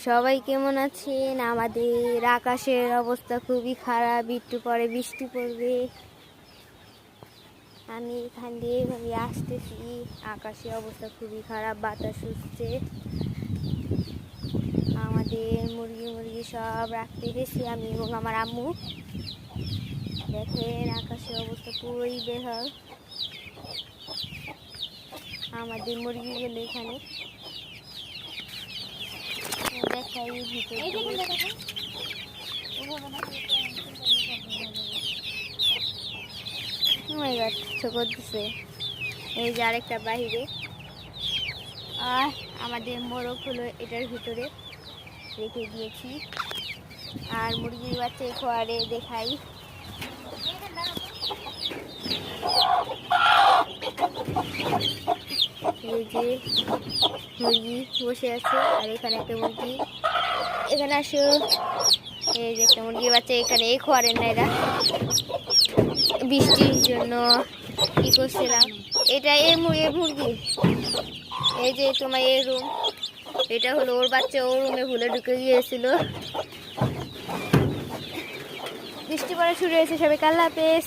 সবাই কেমন আছেন? আমাদের আকাশের অবস্থা খুবই খারাপ, একটু পরে বৃষ্টি পড়বে। আমি এখান দিয়ে আসতেছি, আকাশের অবস্থা খুবই খারাপ, বাতাস হচ্ছে। আমাদের মুরগি সব রাখতে গেছি আমি এবং আমার আম্মু। দেখেন আকাশের অবস্থা পুরোই বেহাল। আমাদের মুরগিগুলো এখানে দেখাই ভিতরে। করতেছে এই যে আরেকটা বাহিরে, আর আমাদের মোরগ হলো এটার ভিতরে রেখে দিয়েছি। আর মুরগির বাচ্চা খোয়ারে দেখাই। এই যে মুরগি বসে আছে, আর এখানে একটা মুরগি, এখানে আসো। এই যে একটা মুরগির বাচ্চা এখানে এই খোয়ারের না, এরা বৃষ্টির জন্য কি করছিলাম। এটা এই মুরগি, এই যে তোমার এই রুম, এটা হলো ওর বাচ্চা, ওর রুমে ভুলে ঢুকে গিয়েছিল। বৃষ্টি পড়া শুরু হয়েছে, সবাই আল্লাহ হাফেজ।